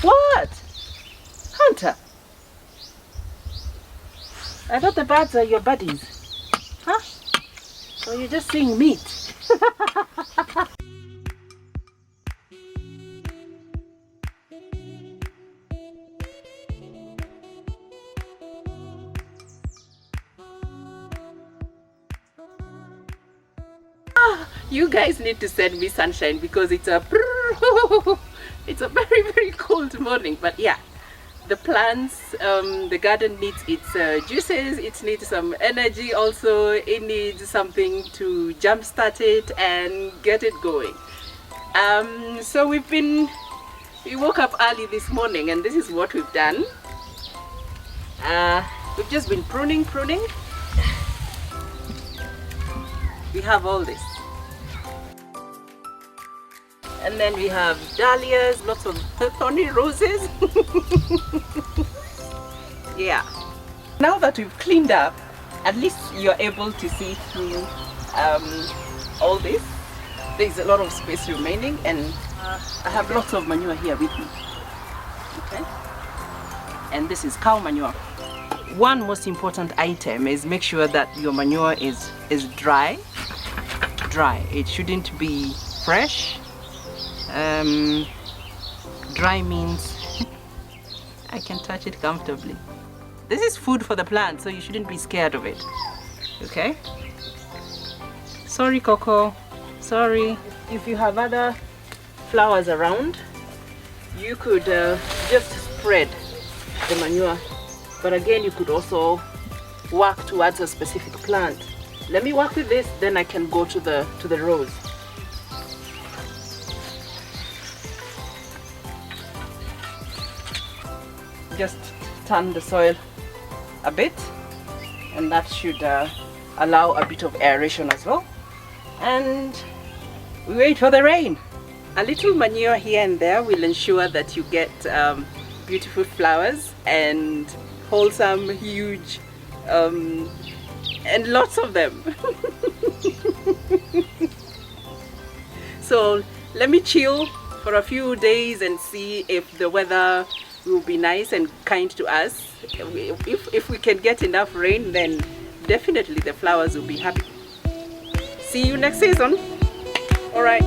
What? Hunter? I thought the birds are your buddies. Huh? So you're just seeing meat? You guys need to send me sunshine because it's a it's a very cold morning. But yeah, the plants, the garden needs its juices. It needs some energy also. It needs something to jumpstart it and get it going. So we woke up early this morning and this is what we've done. We've just been pruning. We have all this. And then we have dahlias, lots of thorny roses. Yeah. Now that we've cleaned up, at least you're able to see through all this. There's a lot of space remaining and I have lots of manure here with me. Okay. And this is cow manure. One most important item is make sure that your manure is dry. It shouldn't be fresh. Dry means I can touch it comfortably. This is food for the plant, so you shouldn't be scared of it. Okay? Sorry, Coco. Sorry. If you have other flowers around, you could just spread the manure. But again, you could also work towards a specific plant. Let me work with this, then I can go to the rose. Just turn the soil a bit and that should allow a bit of aeration as well. And we wait for the rain. A little manure here and there will ensure that you get beautiful flowers and wholesome, huge, and lots of them. So let me chill for a few days and see if the weather will be nice and kind to us. If we can get enough rain, then definitely the flowers will be happy. See you next season. All right.